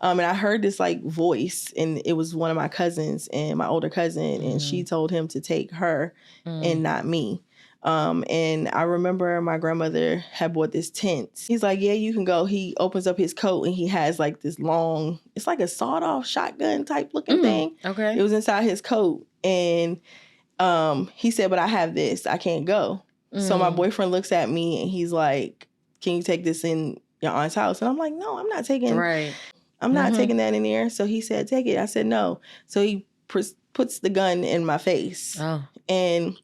And I heard this like voice, and it was one of my cousins and my older cousin, and she told him to take her and not me. And I remember my grandmother had bought this tent. He's like, yeah, you can go. He opens up his coat and he has like this long, it's like a sawed off shotgun type looking thing. Okay. It was inside his coat. And he said, but I have this. I can't go. So my boyfriend looks at me and he's like, can you take this in your aunt's house? And I'm like, no, I'm not taking that in there. So he said, take it. I said, no. So he puts the gun in my face. Oh. And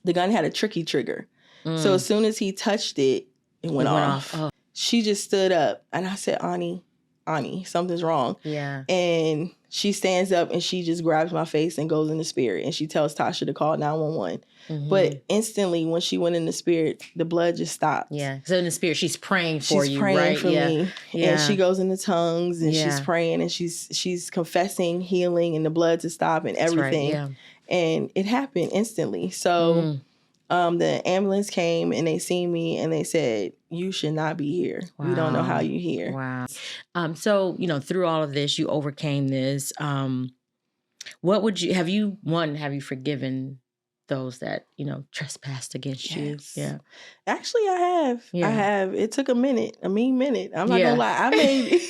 the gun had a tricky trigger. So as soon as he touched it, it went off. Oh. She just stood up and I said, Ani, something's wrong. Yeah. And she stands up and she just grabs my face and goes in the spirit. And she tells Tasha to call 911. But instantly when she went in the spirit, the blood just stopped. Yeah. So in the spirit, she's praying for you, praying right? for me. Yeah. And she goes into tongues and she's praying and she's confessing healing and the blood to stop and everything. That's right. And it happened instantly. So the ambulance came and they seen me and they said, you should not be here. Wow. We don't know how you're here. Wow. So, through all of this, you overcame this. What would you, have you forgiven those that, trespassed against you? Yeah. Actually, I have. Yeah. I have. It took a mean minute. I'm not gonna lie.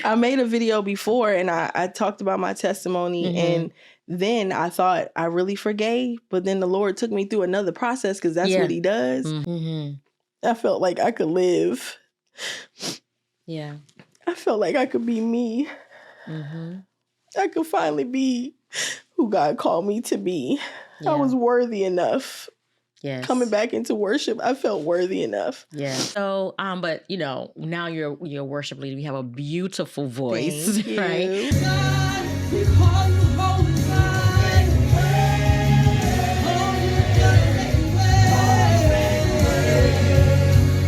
I made a video before and I talked about my testimony and then I thought I really forgave, but then the Lord took me through another process because that's what he does. I felt like I could live. Yeah. I felt like I could be me. I could finally be who God called me to be. I was worthy enough. Yes. Coming back into worship, I felt worthy enough. Yeah. So, but now you're a worship leader. You have a beautiful voice, right? God, we call you holy God.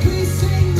We sing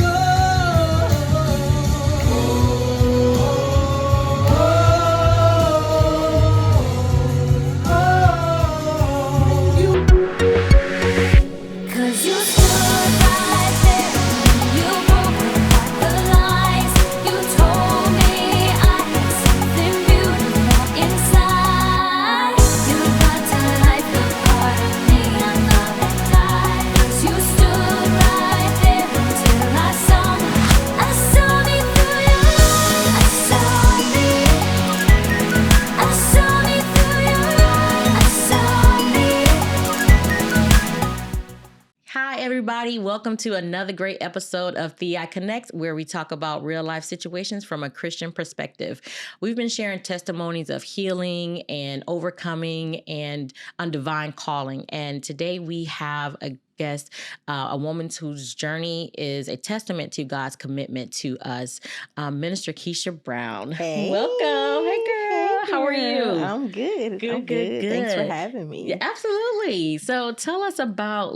Everybody, welcome to another great episode of THEi Connect, where we talk about real life situations from a Christian perspective. We've been sharing testimonies of healing and overcoming and on divine calling. And today we have a guest, a woman whose journey is a testament to God's commitment to us, Minister Kisha Brown. Hey. Welcome. Hey, girl. How are you? I'm good. Good. Thanks for having me. Yeah, absolutely. So tell us about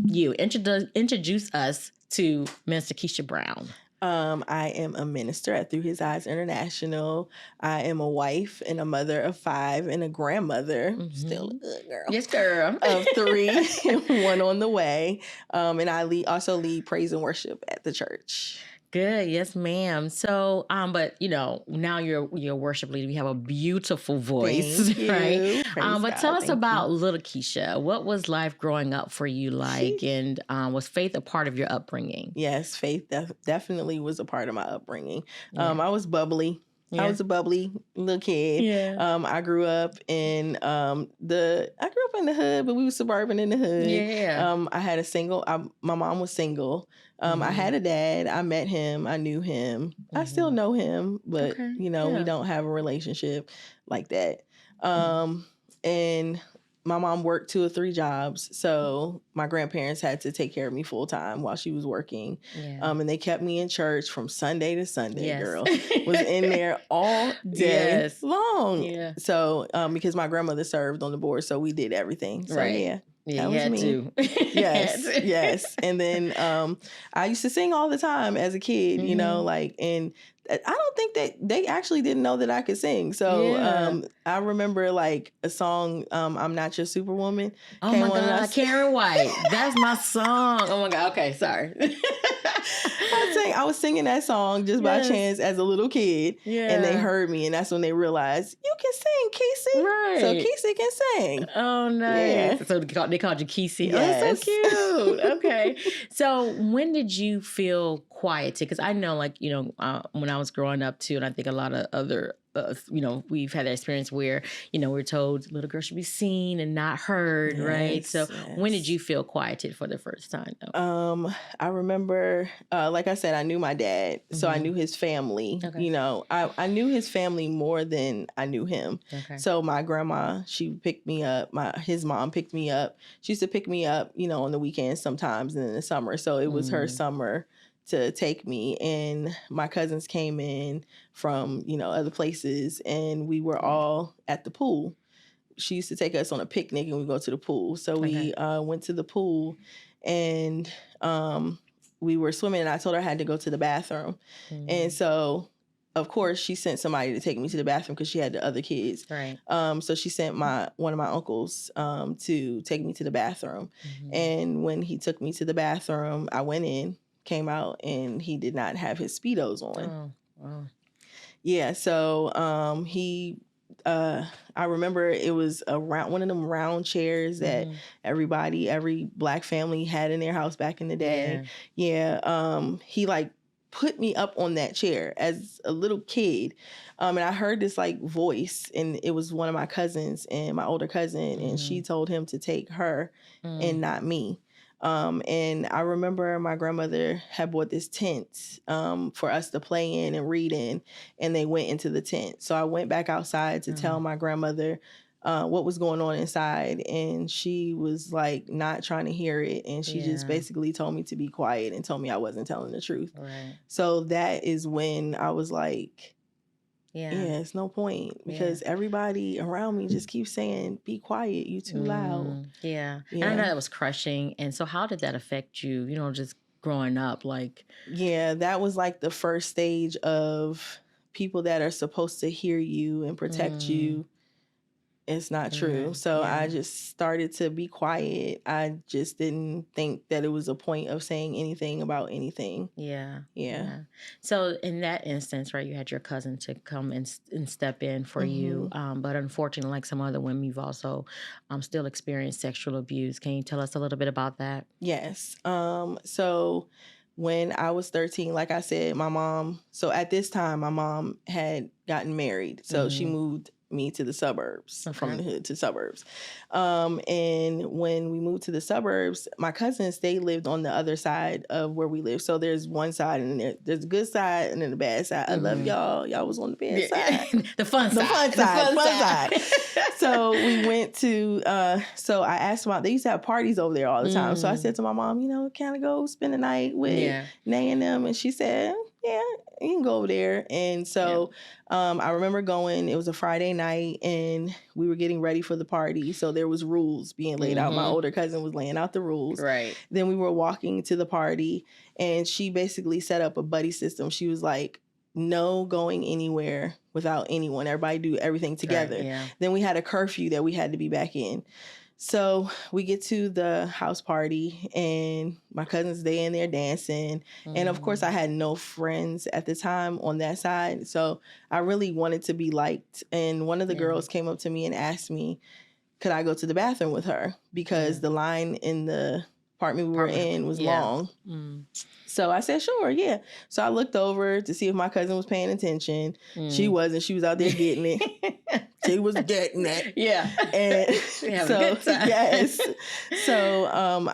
you. Introduce us to Minister Kisha Brown. I am a minister at THEi International. I am a wife and a mother of 5 and a grandmother. Still a good girl. Yes, girl. Of 3 and 1 on the way. And I also lead praise and worship at the church. Good. Yes, ma'am. So, but now you're a worship leader. You have a beautiful voice, right? But tell us about little Kisha. What was life growing up for you like? And was faith a part of your upbringing? Yes, faith definitely was a part of my upbringing. I was bubbly. Yeah. I was a bubbly little kid. Yeah. I grew up in the hood, but we were suburban in the hood. Yeah. I had my mom was single. I had a dad. I met him. I knew him. I still know him, but we don't have a relationship like that. And my mom worked 2 or 3 jobs, so my grandparents had to take care of me full time while she was working. Yeah. And they kept me in church from Sunday to Sunday, girl. Was in there all day long. Yeah. So because my grandmother served on the board, so we did everything. So yeah. Yeah, that was me. Yes. And then I used to sing all the time as a kid, and I don't think that they actually didn't know that I could sing. So I remember like a song, I'm Not Your Superwoman. Oh my God, Karen White. That's my song. Oh my God. Okay, sorry. I was singing that song just by chance as a little kid, and they heard me, and that's when they realized you can sing, Kesey. Right. So Kesey can sing. Oh, nice. Yeah. So they called you Kesey. Yes. Oh, that's so cute. Okay. So when did you feel quieted? Because I know, like, you know, when I was growing up too, and I think a lot of other, you know, we've had that experience where, you know, we're told little girls should be seen and not heard, right? So when did you feel quieted for the first time, though? I remember, like I said, I knew my dad, so I knew his family. Okay. You know, I knew his family more than I knew him. Okay. So my grandma, she picked me up. His mom picked me up. She used to pick me up, you know, on the weekends sometimes and in the summer. So it was her summer to take me, and my cousins came in from, you know, other places, and we were all at the pool. She used to take us on a picnic and we go to the pool. So we went to the pool, and we were swimming, and I told her I had to go to the bathroom. And so, of course, she sent somebody to take me to the bathroom because she had the other kids. Right. So she sent one of my uncles to take me to the bathroom. And when he took me to the bathroom, I went in, came out, and he did not have his Speedos on. Oh, wow. Yeah, so I remember it was one of them round chairs that every Black family had in their house back in the day. Yeah, he like put me up on that chair as a little kid, and I heard this like voice, and it was one of my cousins and my older cousin, and she told him to take her and not me. And I remember my grandmother had bought this tent for us to play in and read in, and they went into the tent. So I went back outside to tell my grandmother what was going on inside, and she was like not trying to hear it, and she just basically told me to be quiet and told me I wasn't telling the truth. Right. So that is when I was like, yeah, it's no point, because everybody around me just keeps saying, be quiet, you too loud. Yeah. And I know that was crushing. And so how did that affect you, you know, just growing up? Like, yeah, that was like the first stage of people that are supposed to hear you and protect you. It's not true. So I just started to be quiet. I just didn't think that it was a point of saying anything about anything. Yeah. So in that instance, right, you had your cousin to come and step in for you. But unfortunately, like some other women, you've also still experienced sexual abuse. Can you tell us a little bit about that? Yes. So when I was 13, like I said, so at this time, my mom had gotten married. So she moved me to the suburbs, from the hood to suburbs. And when we moved to the suburbs, my cousins, they lived on the other side of where we live. So there's one side, and there's a good side and then the bad side. I love y'all. Y'all was on the bad side. The fun side. The fun side. So we went to, so I asked them, they used to have parties over there all the time. So I said to my mom, you know, can I go spend the night with Nay and them? And she said, yeah, you can go over there. And so I remember going, it was a Friday night, and we were getting ready for the party. So there was rules being laid out. My older cousin was laying out the rules. Right. Then we were walking to the party, and she basically set up a buddy system. She was like, no going anywhere without anyone. Everybody do everything together. Right, yeah. Then we had a curfew that we had to be back in. So we get to the house party, and my cousins, they in there dancing. And of course, I had no friends at the time on that side. So I really wanted to be liked. And one of the girls came up to me and asked me, could I go to the bathroom with her? Because the line in the apartment we were in was long. So I said, sure, yeah. So I looked over to see if my cousin was paying attention. She wasn't. She was out there getting it. She was getting it. Yeah. And Having a good time. Yes. So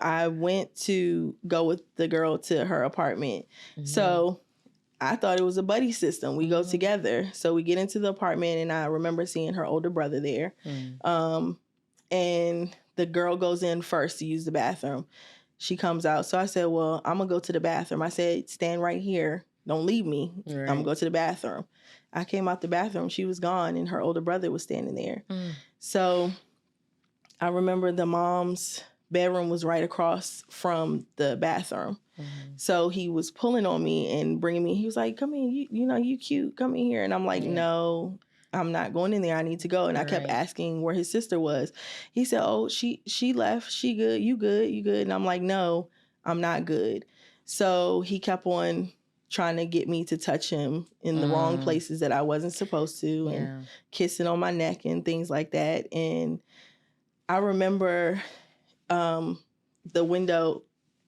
I went to go with the girl to her apartment. So I thought it was a buddy system. We go together. So we get into the apartment, and I remember seeing her older brother there. And the girl goes in first to use the bathroom. She comes out. So I said, well, I'm going to go to the bathroom. I said, stand right here. Don't leave me. Right. I'm going to go to the bathroom. I came out the bathroom. She was gone, and her older brother was standing there. So I remember the mom's bedroom was right across from the bathroom. So he was pulling on me and bringing me. He was like, come in. You know, you cute. Come in here. And I'm like, no, I'm not going in there. I need to go. And I kept asking where his sister was. He said, oh, she left. She good. You good. You good. And I'm like, no, I'm not good. So he kept on trying to get me to touch him in the wrong places that I wasn't supposed to, and kissing on my neck and things like that. And I remember the window,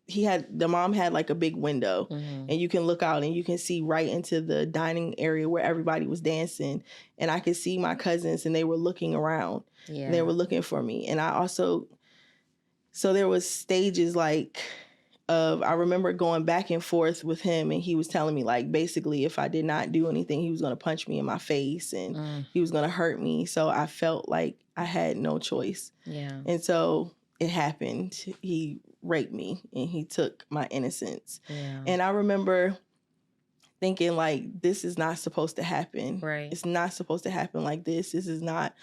the mom had like a big window, and you can look out and you can see right into the dining area where everybody was dancing. And I could see my cousins, and they were looking around. And they were looking for me. And I also, so there was stages like I remember going back and forth with him, and he was telling me like, basically, if I did not do anything, he was going to punch me in my face, and he was going to hurt me. So I felt like I had no choice. Yeah. And so it happened. He raped me, and he took my innocence. Yeah. And I remember thinking like, this is not supposed to happen. Right. It's not supposed to happen like this. This is not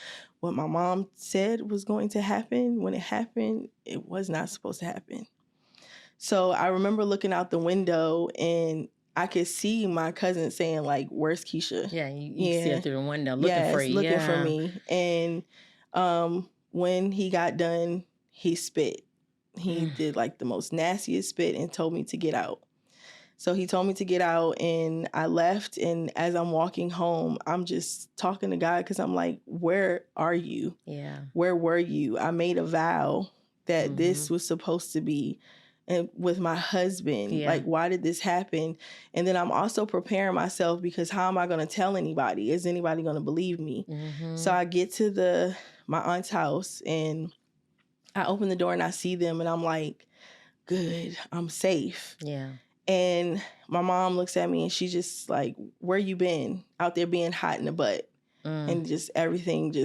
what my mom said was going to happen. When it happened, it was not supposed to happen. So I remember looking out the window, and I could see my cousin saying like, "Where's Kisha?" Yeah, you see her through the window looking for you. Looking for me. And when he got done, he spit. He did like the most nastiest spit and told me to get out. So he told me to get out, and I left. And as I'm walking home, I'm just talking to God, because I'm like, where are you? Yeah. Where were you? I made a vow that this was supposed to be and with my husband. Yeah. Like, why did this happen? And then I'm also preparing myself, because how am I going to tell anybody? Is anybody going to believe me? So I get to my aunt's house, and I open the door, and I see them, and I'm like, good, I'm safe. Yeah. And my mom looks at me, and she's just like, where you been? Out there being hot in the butt. And just everything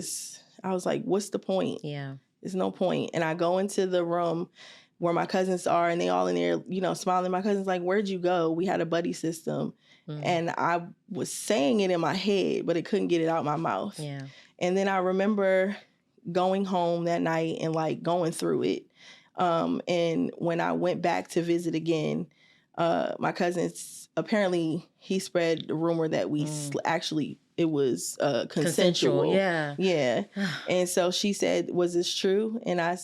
I was like, what's the point? Yeah. There's no point. And I go into the room where my cousins are, and they all in there, smiling. My cousin's like, where'd you go? We had a buddy system. And I was saying it in my head, but it couldn't get it out my mouth. Yeah. And then I remember going home that night and like going through it. And when I went back to visit again, my cousins, apparently he spread the rumor that we actually, it was consensual. Yeah. Yeah. And so she said, was this true? And I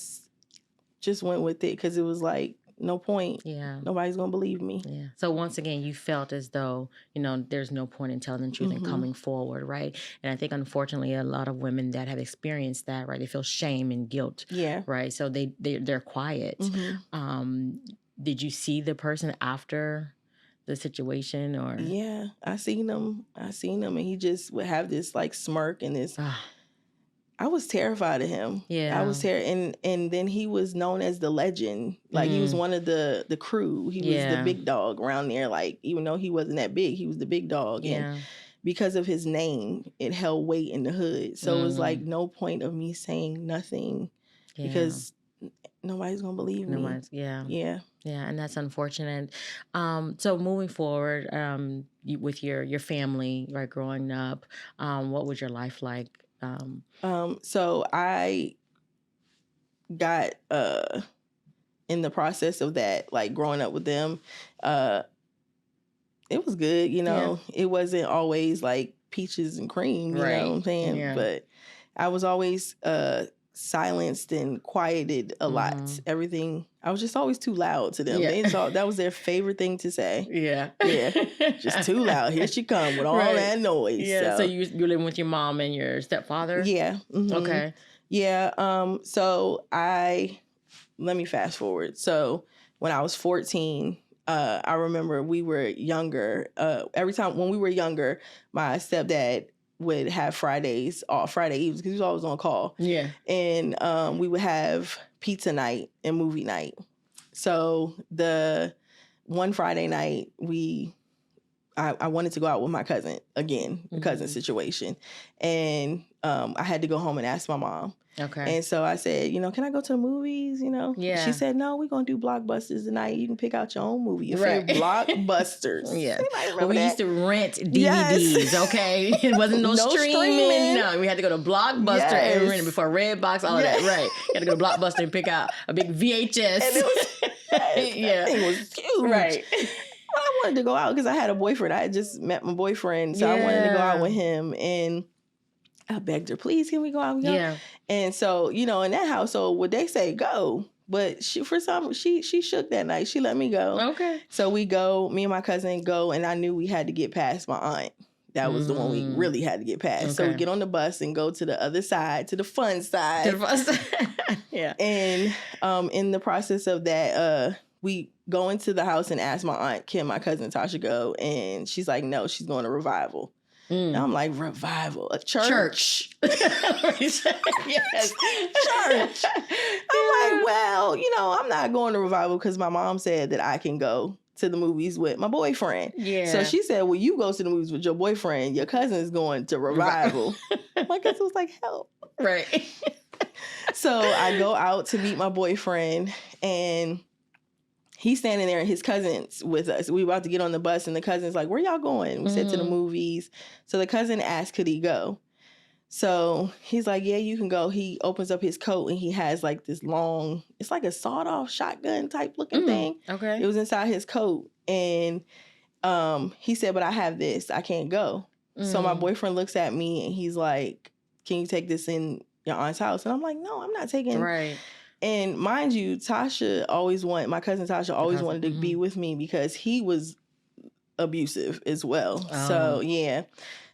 just went with it, because it was like, no point. Yeah. Nobody's going to believe me. Yeah. So once again, you felt as though, there's no point in telling the truth and coming forward, right? And I think, unfortunately, a lot of women that have experienced that, right, they feel shame and guilt. Yeah. Right? So they're quiet. Did you see the person after the situation, or? Yeah, I seen him, and he just would have this like smirk and this. I was terrified of him. Yeah, I was terrified, and then he was known as the legend. Like he was one of the crew. He was the big dog around there. Like, even though he wasn't that big, he was the big dog. Yeah. And because of his name, it held weight in the hood. So it was like no point of me saying nothing, because nobody's gonna believe me. Yeah, and that's unfortunate. So moving forward, with your family, right, growing up, what was your life like? So I got in the process of that, like growing up with them, it was good, It wasn't always like peaches and cream, you know what I'm saying? Yeah. But I was always silenced and quieted a lot. Everything, I was just always too loud to them. Yeah. That was their favorite thing to say. Yeah. Yeah. Just too loud. Here she come with all that noise. Yeah. So you're living with your mom and your stepfather? Yeah. Okay. Yeah. So let me fast forward. So when I was 14, I remember we were younger. Every time when we were younger, my stepdad would have Fridays off, Friday evenings, because he was always on call. Yeah. And we would have pizza night and movie night. So the one Friday night, I wanted to go out with my cousin again, the cousin situation. And I had to go home and ask my mom. Okay. And so I said, can I go to the movies? Yeah. She said, no, we're going to do Blockbusters tonight. You can pick out your own movie. Your favorite Blockbusters. Yeah. Well, we used to rent DVDs, okay? It wasn't no streaming. No, we had to go to Blockbuster and rent it before Redbox, all of that. Right. You had to go to Blockbuster and pick out a big VHS. And it was, that thing was huge. Right. I wanted to go out because I had a boyfriend. I had just met my boyfriend. So I wanted to go out with him. And I begged her, please, can we go out? Yeah. And so, in that household, would they say go? But she shook that night. She let me go. Okay. So we go, me and my cousin go, and I knew we had to get past my aunt. That was the one we really had to get past. Okay. So we get on the bus and go to the other side, to the fun side. Yeah. And in the process of that, we go into the house and ask my aunt, can my cousin Tasha go? And she's like, no, she's going to revival. And I'm like, revival? A church? Yes, church. I'm like, well, I'm not going to revival because my mom said that I can go to the movies with my boyfriend. Yeah. So she said, well, you go to the movies with your boyfriend. Your cousin's going to revival. My cousin was like, help. Right. So I go out to meet my boyfriend, and he's standing there and his cousin's with us. We about to get on the bus, and the cousin's like, where y'all going? We said to the movies. So the cousin asked, could he go? So he's like, yeah, you can go. He opens up his coat and he has like this long, it's like a sawed-off shotgun type looking thing. Okay. It was inside his coat. And he said, but I have this. I can't go. So my boyfriend looks at me and he's like, can you take this in your aunt's house? And I'm like, no, I'm not taking. Right. And mind you, my cousin Tasha always wanted to be with me because he was abusive as well. Oh. So, yeah.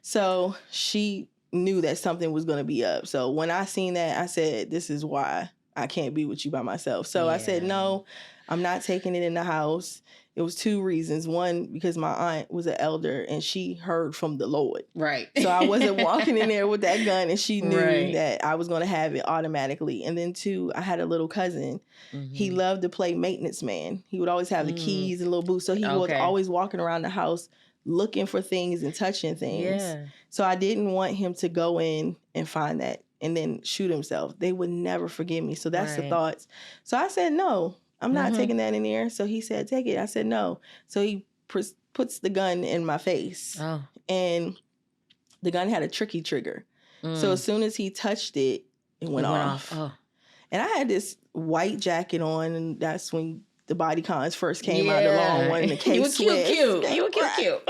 So she knew that something was going to be up. So when I seen that, I said, this is why I can't be with you by myself. So I said, no, I'm not taking it in the house. It was two reasons. One, because my aunt was an elder and she heard from the Lord. Right. So I wasn't walking in there with that gun, and she knew that I was going to have it automatically. And then two, I had a little cousin. Mm-hmm. He loved to play maintenance man. He would always have the keys and little boots. So he was always walking around the house looking for things and touching things. Yeah. So I didn't want him to go in and find that and then shoot himself. They would never forgive me. So that's the thoughts. So I said, no, I'm not taking that in there. So he said, take it. I said, no. So he puts the gun in my face. Oh. And the gun had a tricky trigger. So as soon as he touched it, it went off. Oh. And I had this white jacket on, and that's when the body cons first came out, the long one, and the case You were cute.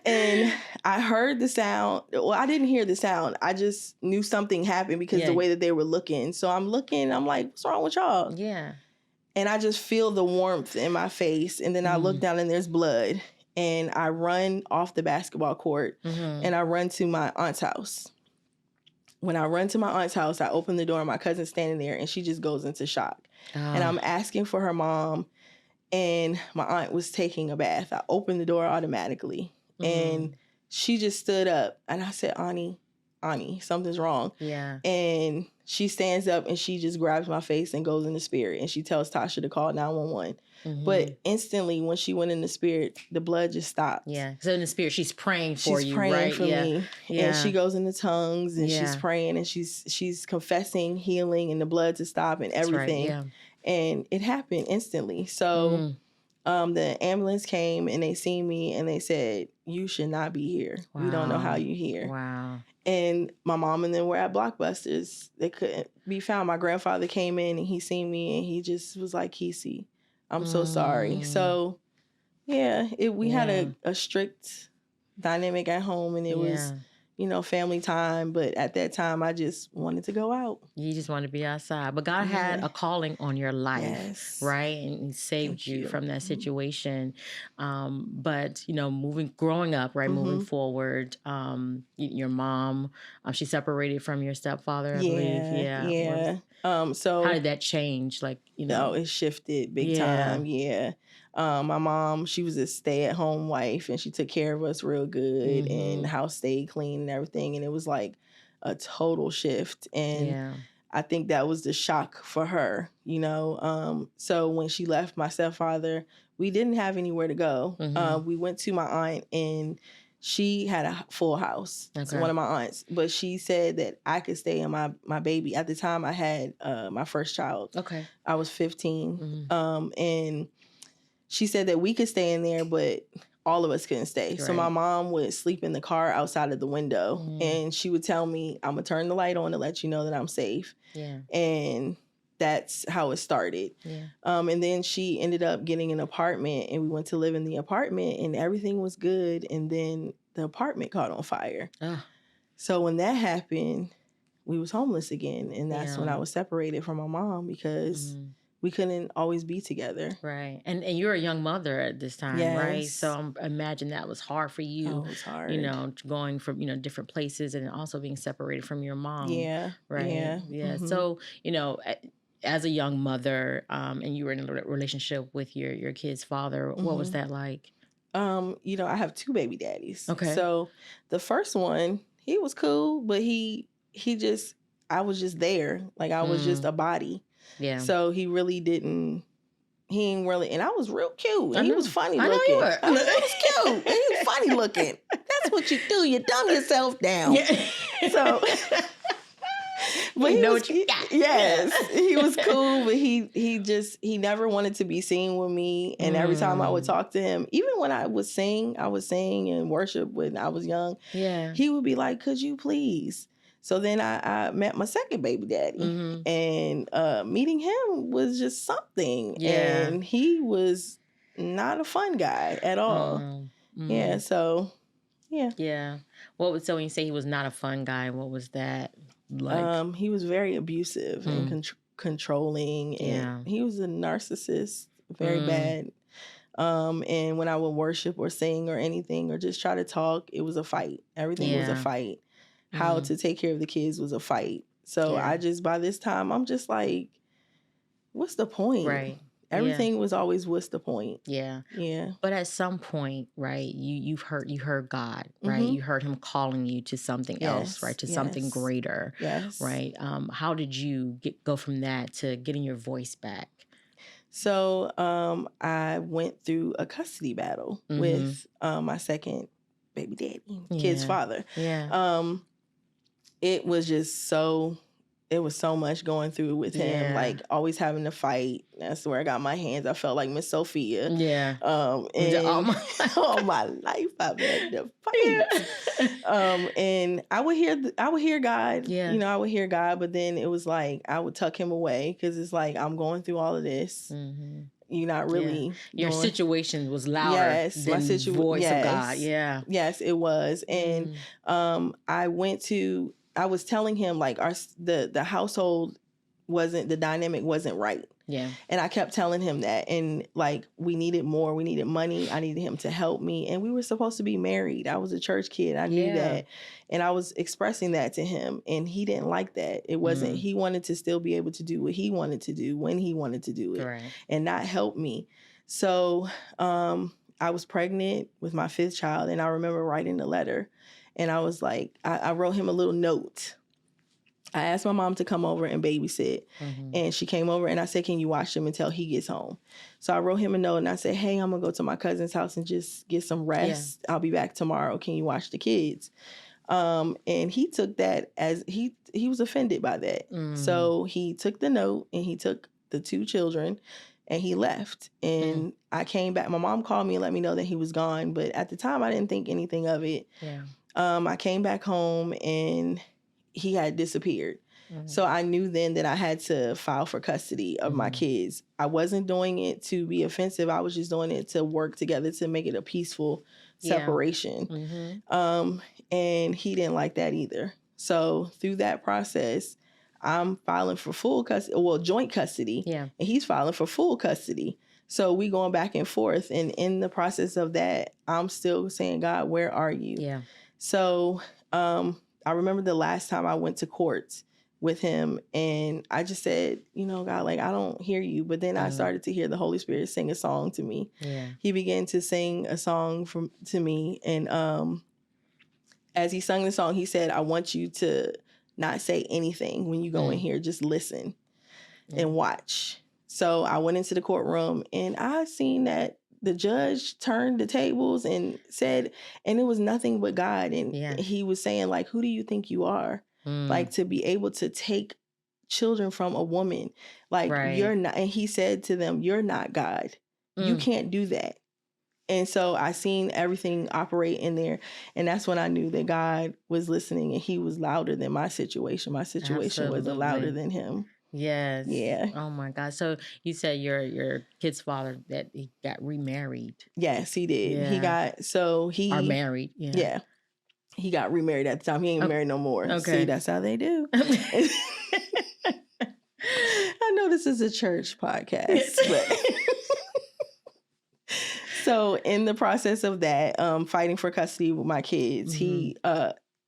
And I heard the sound. Well, I didn't hear the sound. I just knew something happened because the way that they were looking. So I'm looking, I'm like, what's wrong with y'all? Yeah. And I just feel the warmth in my face. And then I look down and there's blood. And I run off the basketball court and I run to my aunt's house. When I run to my aunt's house, I open the door and my cousin's standing there and she just goes into shock. Oh. And I'm asking for her mom, and my aunt was taking a bath. I opened the door automatically and she just stood up, and I said, Ani, something's wrong. Yeah. And she stands up and she just grabs my face and goes in the spirit, and she tells Tasha to call 911. But instantly, when she went in the spirit, the blood just stopped. Yeah. So in the spirit, she's praying for you, right? She's praying for me. Yeah. And she goes into tongues and she's praying and she's confessing healing and the blood to stop and everything. That's right. Yeah. And it happened instantly. So the ambulance came and they seen me and they said, you should not be here. Wow. We don't know how you're here. Wow. And my mom and them were at Blockbusters. They couldn't be found. My grandfather came in and he seen me and he just was like, Kesey, I'm so sorry. So, yeah, we had a strict dynamic at home, and it was, family time. But at that time, I just wanted to go out. You just wanted to be outside. But God had a calling on your life, right? And he saved you from that situation. But, growing up, right, moving forward, your mom, she separated from your stepfather, I believe. Yeah. So how did that change? It shifted big time. Yeah. My mom, she was a stay-at-home wife, and she took care of us real good, and the house stayed clean and everything. And it was like a total shift. And I think that was the shock for her, So when she left my stepfather, we didn't have anywhere to go. We went to my aunt, and she had a full house. Okay. One of my aunts. But she said that I could stay in my baby. At the time, I had my first child. Okay. I was 15. And she said that we could stay in there, but all of us couldn't stay. Right. So my mom would sleep in the car outside of the window. And she would tell me, I'm going to turn the light on to let you know that I'm safe. Yeah. And that's how it started. Yeah. And then she ended up getting an apartment, and we went to live in the apartment, and everything was good. And then the apartment caught on fire. So when that happened, we was homeless again. And that's when I was separated from my mom, because we couldn't always be together. Right. And you're a young mother at this time, right? Yes. So I imagine that was hard for you, Oh, it was hard. you know, going from, you know, different places and also being separated from your mom. Yeah. Right. Yeah. So, you know, as a young mother, and you were in a relationship with your kid's father, what was that like? You know, I have 2 baby daddies. Okay. So the first one, he was cool, but I was just there. Like I was just a body. Yeah. So he ain't really, and I was real cute. And he was funny I looking. know you were. I was cute. And he was funny looking. That's what you do. You dumb yourself down. Yeah. So, but you know what you got. Yes, he was cool, but he never wanted to be seen with me. And every time I would talk to him, even when I was sing and worship when I was young, he would be like, "Could you please?" So then I met my second baby daddy, and meeting him was just something. Yeah. And he was not a fun guy at all. Yeah, so yeah. Yeah. So when you say he was not a fun guy, what was that like? He was very abusive and controlling, and he was a narcissist, very bad. And when I would worship or sing or anything or just try to talk, it was a fight. Everything was a fight. How to take care of the kids was a fight. So by this time, I'm just like, what's the point? Right. Everything was always, what's the point? Yeah. Yeah. But at some point, right, you heard God, right? You heard him calling you to something else, right? To something greater. Yes. Right. How did you go from that to getting your voice back? So I went through a custody battle with my second baby daddy, kid's father. Yeah. It was just so much going through with him, like always having to fight. That's where I got my hands. I felt like Miss Sophia. Yeah. And all my life I've had to fight. And I would hear God. Yeah. You know, I would hear God, but then it was like I would tuck him away because it's like I'm going through all of this. You're not really. Your situation was louder than the voice of God. Yeah. Yes, it was. And I was telling him like the household the dynamic wasn't right. Yeah. And I kept telling him that. And like we needed more. We needed money. I needed him to help me. And we were supposed to be married. I was a church kid. I knew that. And I was expressing that to him. And he didn't like that. It wasn't, he wanted to still be able to do what he wanted to do when he wanted to do it. And not help me. So I was pregnant with my 5th child. And I remember writing the letter. And I was like, I wrote him a little note. I asked my mom to come over and babysit. And she came over and I said, can you watch him until he gets home? So I wrote him a note and I said, hey, I'm going to go to my cousin's house and just get some rest. Yeah. I'll be back tomorrow. Can you watch the kids? And he took that as he was offended by that. So he took the note and he took the 2 children and he left. And I came back. My mom called me and let me know that he was gone. But at the time, I didn't think anything of it. Yeah. I came back home and he had disappeared. So I knew then that I had to file for custody of my kids. I wasn't doing it to be offensive. I was just doing it to work together to make it a peaceful separation. And he didn't like that either. So through that process, I'm filing for full custody, joint custody. Yeah. And he's filing for full custody. So we going back and forth. And in the process of that, I'm still saying, God, where are you? Yeah. So I remember the last time I went to court with him and I just said, you know, God, like, I don't hear you. But then I started to hear the Holy Spirit sing a song to me. Yeah. He began to sing a song to me. And as he sung the song, he said, I want you to not say anything when you go in here. Just listen and watch. So I went into the courtroom and I seen that the judge turned the tables and said, and it was nothing but God. And he was saying, like, who do you think you are? Like, to be able to take children from a woman, like, you're not. And he said to them, you're not God. You can't do that. And so I seen everything operate in there. And that's when I knew that God was listening and he was louder than my situation. My situation was louder than him. Yes. Yeah. Oh my God. So you said your kid's father that he got remarried. Yes, he did. Yeah. He married. Yeah. Yeah. He got remarried at the time. He ain't married no more. Okay. See, that's how they do. I know this is a church podcast, but so in the process of that, fighting for custody with my kids, he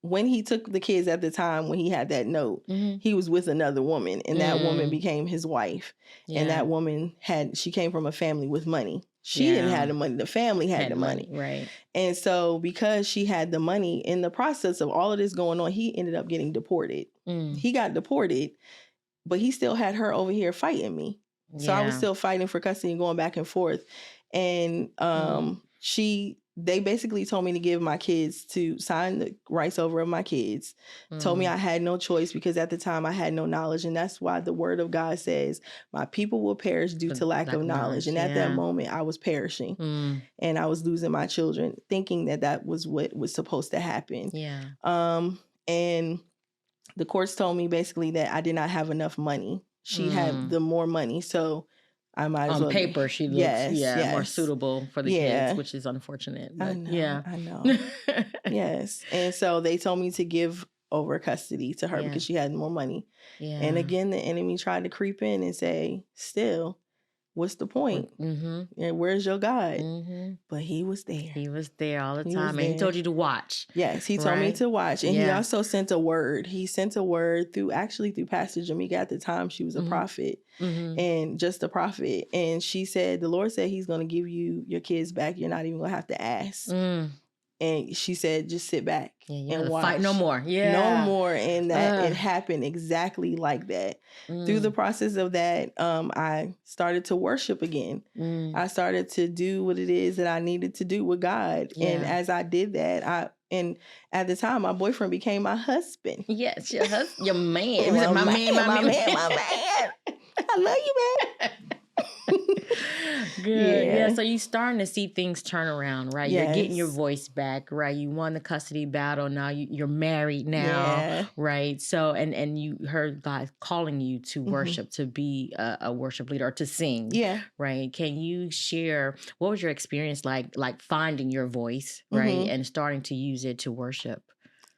when he took the kids at the time when he had that note, he was with another woman, and that woman became his wife. Yeah. And that woman she came from a family with money. She didn't have the money. The family had the money. Right. And so because she had the money, in the process of all of this going on, he ended up getting deported. He got deported, but he still had her over here fighting me. So I was still fighting for custody and going back and forth. And they basically told me to give my kids, to sign the rights over of my kids. Told me I had no choice because at the time I had no knowledge. And that's why the word of God says, my people will perish due to lack of knowledge. And at that moment I was perishing and I was losing my children, thinking that was what was supposed to happen. Yeah. And the courts told me basically that I did not have enough money. She had the more money. So I might as well. On paper, she looks more suitable for the kids, which is unfortunate. But I know. Yes. And so they told me to give over custody to her because she had more money. Yeah. And again, the enemy tried to creep in and say, still, what's the point? And where's your God? But he was there. He was there all the time. And he told you to watch. Yes, he told me to watch. And he also sent a word. He sent a word through Pastor Jamaica. At the time, she was a prophet and just a prophet. And she said, the Lord said he's going to give you your kids back. You're not even going to have to ask. And she said, just sit back and watch. Fight no more. No more. And that it happened exactly like that. Through the process of that, I started to worship again. I started to do what it is that I needed to do with God. And as I did that, and at the time, my boyfriend became my husband. Yes, your husband, your man. My man. I love you, man. Good. Yeah. So you're starting to see things turn around, right? Yes. You're getting your voice back, right? You won the custody battle. Now you're married now, right? So, and you heard God calling you to worship, to be a worship leader or to sing, right? Can you share, what was your experience like finding your voice, right? And starting to use it to worship?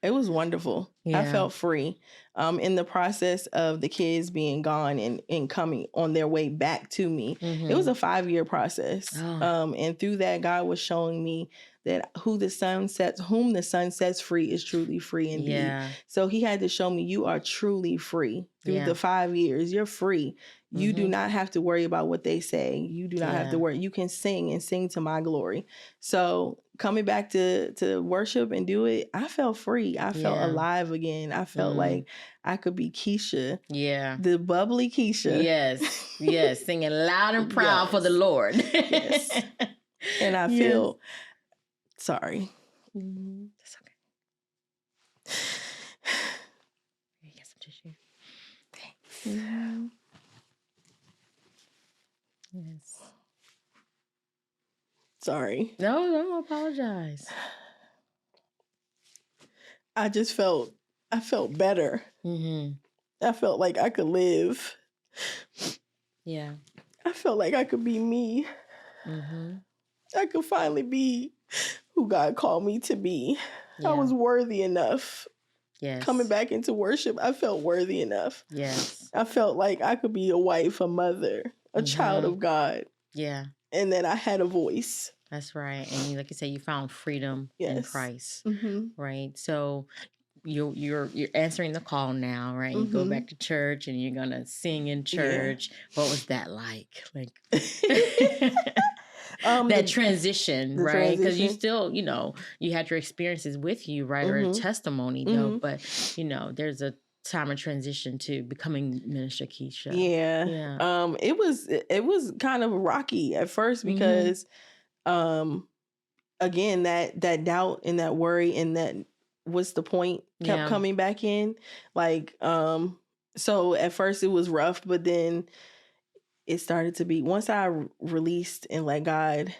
It was wonderful. Yeah. I felt free. In the process of the kids being gone and coming on their way back to me, it was a 5-year process. And through that, God was showing me that whom the sun sets free is truly free indeed. Yeah. So he had to show me you are truly free. Through the 5 years, you're free. You do not have to worry about what they say. You do not have to worry. You can sing and sing to my glory. So coming back to worship and do it, I felt free. I felt alive again. I felt like I could be Kisha. Yeah. The bubbly Kisha. Yes. Yes. Singing loud and proud for the Lord. Yes. And I feel sorry. That's okay. You get some tissue. Thanks. Yes. Sorry. No, don't apologize. I felt better. I felt like I could live. Yeah. I felt like I could be me. I could finally be who God called me to be. I was worthy enough. Yes. Coming back into worship, I felt worthy enough. Yes. I felt like I could be a wife, a mother, a child of God. Yeah. And that I had a voice. That's right. And like you say, you found freedom in Christ. Right. So you're answering the call now, right? You go back to church and you're gonna sing in church. What was that like? That transition, right? Because you still, you had your experiences with you, right? Or a testimony, though. But, there's a time of transition to becoming Minister Kisha. Yeah. It was kind of rocky at first because, again, that doubt and that worry and that what's the point kept coming back in. So at first it was rough, but then it started to be, once I released and let God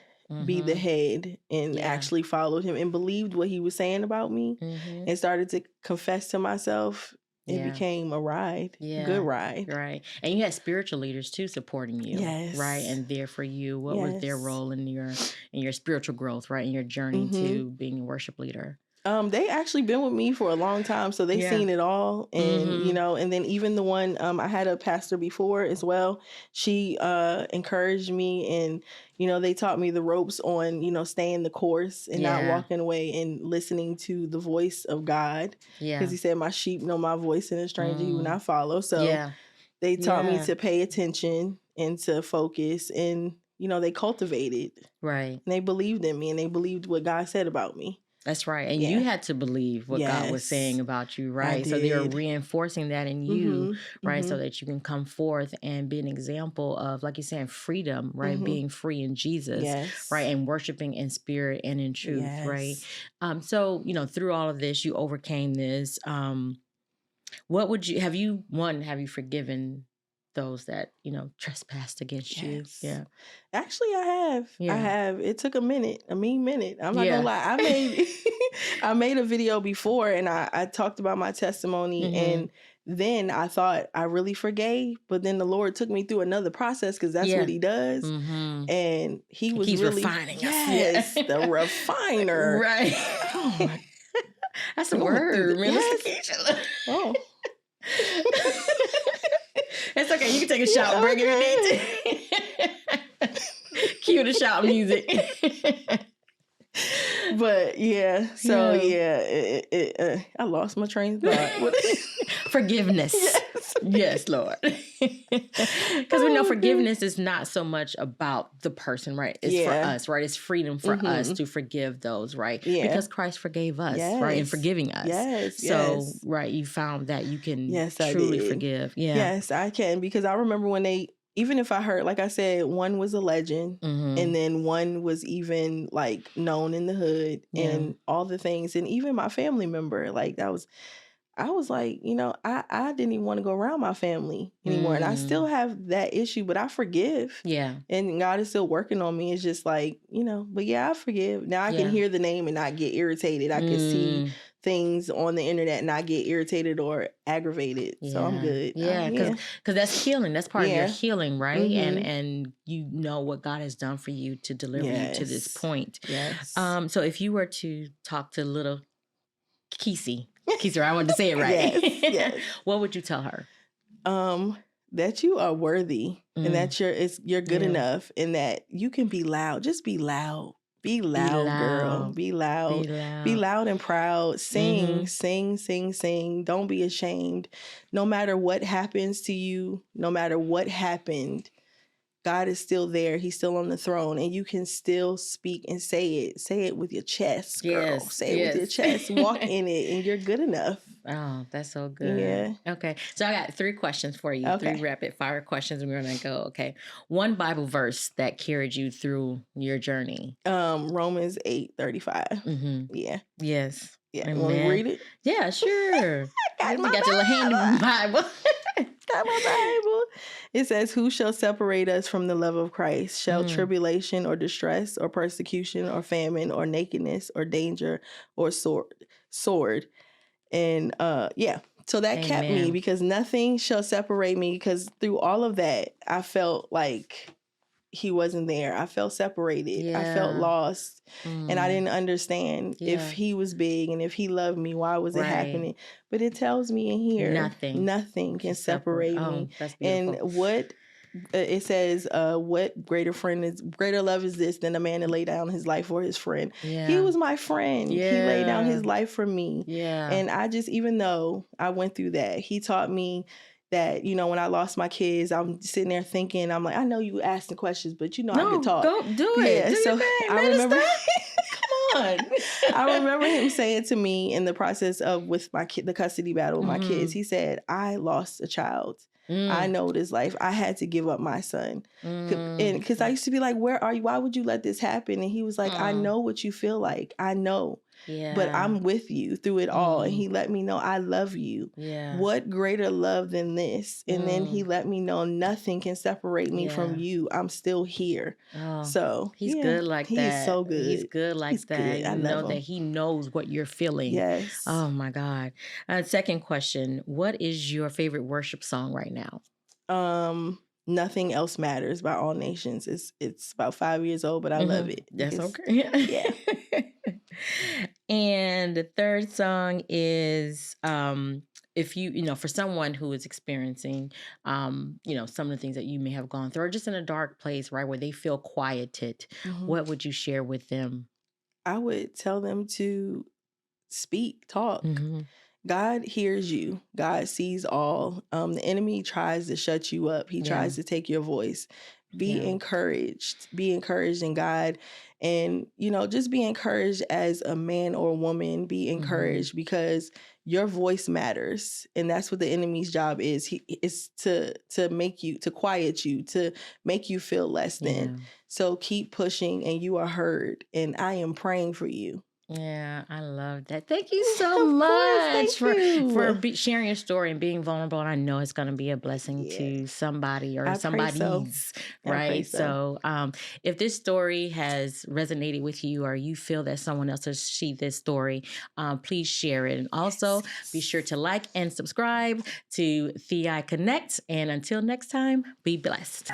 be the head and actually followed him and believed what he was saying about me and started to confess to myself, it became a ride, good ride. Right. And you had spiritual leaders too supporting you, right? And there for you. What was their role in your spiritual growth, right? In your journey to being a worship leader? They actually been with me for a long time, so they seen it all, and and then even the one I had a pastor before as well. She encouraged me, and they taught me the ropes on staying the course and not walking away and listening to the voice of God. Because He said, "My sheep know my voice, and a stranger He will not follow." So they taught me to pay attention and to focus, and they cultivated. Right. And they believed in me, and they believed what God said about me. That's right. And you had to believe what God was saying about you, right? So they are reinforcing that in you, right? So that you can come forth and be an example of, like you're saying, freedom, right? Being free in Jesus, right? And worshiping in spirit and in truth, right? So, through all of this, you overcame this. What would you, have you forgiven those that, trespassed against you? Yeah. Actually, I have. I have. It took a minute, a mean minute. I'm not gonna lie. I made a video before, and I talked about my testimony, and then I thought I really forgave, but then the Lord took me through another process, because that's what He does. And He's really refining us. Yes, the refiner. Right. Oh my. That's a word, Minister Kisha. Oh. It's okay. You can take a shout. Bring it in. Cue the shout music. But I lost my train of thought. Forgiveness. Yes, Lord. Because we know forgiveness is not so much about the person, right? It's for us, right? It's freedom for us to forgive those, right? Because Christ forgave us, right? And forgiving us. So, right, you found that you can truly forgive. Yeah. Yes, I can. Because I remember when even if I heard, like I said, one was a legend, and then one was even like known in the hood and all the things. And even my family member, I was like, I didn't even want to go around my family anymore. And I still have that issue, but I forgive. Yeah. And God is still working on me. It's just like, but I forgive. Now I can hear the name and not get irritated. I can see things on the internet and not get irritated or aggravated. So I'm good. Yeah. Because that's healing. That's part of your healing, right? And you know what God has done for you to deliver you to this point. Yes. So if you were to talk to little Kisha, I wanted to say it right. Yes. What would you tell her? That you are worthy, and that you're good enough, and that you can be loud. Just be loud. Be loud, girl. Be loud. Be loud and proud. Sing, sing, sing, sing. Don't be ashamed. No matter what happens to you, no matter what happened, God is still there. He's still on the throne, and you can still speak and say it. Say it with your chest, girl. Yes, say it with your chest. Walk in it, and you're good enough. Oh, that's so good. Yeah. Okay. So I got 3 questions for you. Okay. 3 rapid fire questions, and we're going to go. Okay. One Bible verse that carried you through your journey. Romans 8:35. Yeah. Yes. Yeah. Want me to read it? Yeah, sure. got you got your handy Bible. Got my Bible. It says, "Who shall separate us from the love of Christ? Shall tribulation or distress or persecution or famine or nakedness or danger or sword?" And so that kept me, because nothing shall separate me, because through all of that, I felt like He wasn't there. I felt separated. I felt lost. And I didn't understand if He was big and if He loved me, why was it happening? But it tells me in here, nothing can separate me. That's beautiful. And what it says, what greater love is this than a man to lay down his life for his friend? Yeah. He was my friend. Yeah. He laid down his life for me. Yeah. And I just, even though I went through that, He taught me that, when I lost my kids, I'm sitting there thinking, I'm like, I know you asking questions, but I can talk. Go do it. Yeah, do so your thing, I remember. Come on. I remember Him saying to me in the process of with my the custody battle with my kids, He said, "I lost a child. I know this life. I had to give up my son." And because I used to be like, "Where are you? Why would you let this happen?" And He was like, "I know what you feel like. I know. Yeah. But I'm with you through it all." And He let me know, I love you. Yeah. What greater love than this? And then He let me know nothing can separate me from you. I'm still here. Oh, so He's good like that. He's so good. He's good like He's that. Good. I know love that Him. He knows what you're feeling. Yes. Oh my God. Second question. What is your favorite worship song right now? Nothing Else Matters by All Nations. It's about 5 years old, but I love it. That's okay. Yeah. And the third song is if you for someone who is experiencing some of the things that you may have gone through, or just in a dark place, right, where they feel quieted, what would you share with them? I would tell them to speak, talk. God hears you. God sees all. The enemy tries to shut you up. He tries to take your voice. Be encouraged. Be encouraged in God. And, just be encouraged as a man or woman. Be encouraged because your voice matters. And that's what the enemy's job is. He is to make you, to quiet you, to make you feel less than. So keep pushing and you are heard. And I am praying for you. Yeah, I love that. Thank you so Of course, much thank you. for sharing your story and being vulnerable. And I know it's going to be a blessing to somebody or I pray so. somebody's, I pray right? so. So, if this story has resonated with you, or you feel that someone else has see this story, please share it. And also be sure to like and subscribe to THEi Connect. And until next time, be blessed.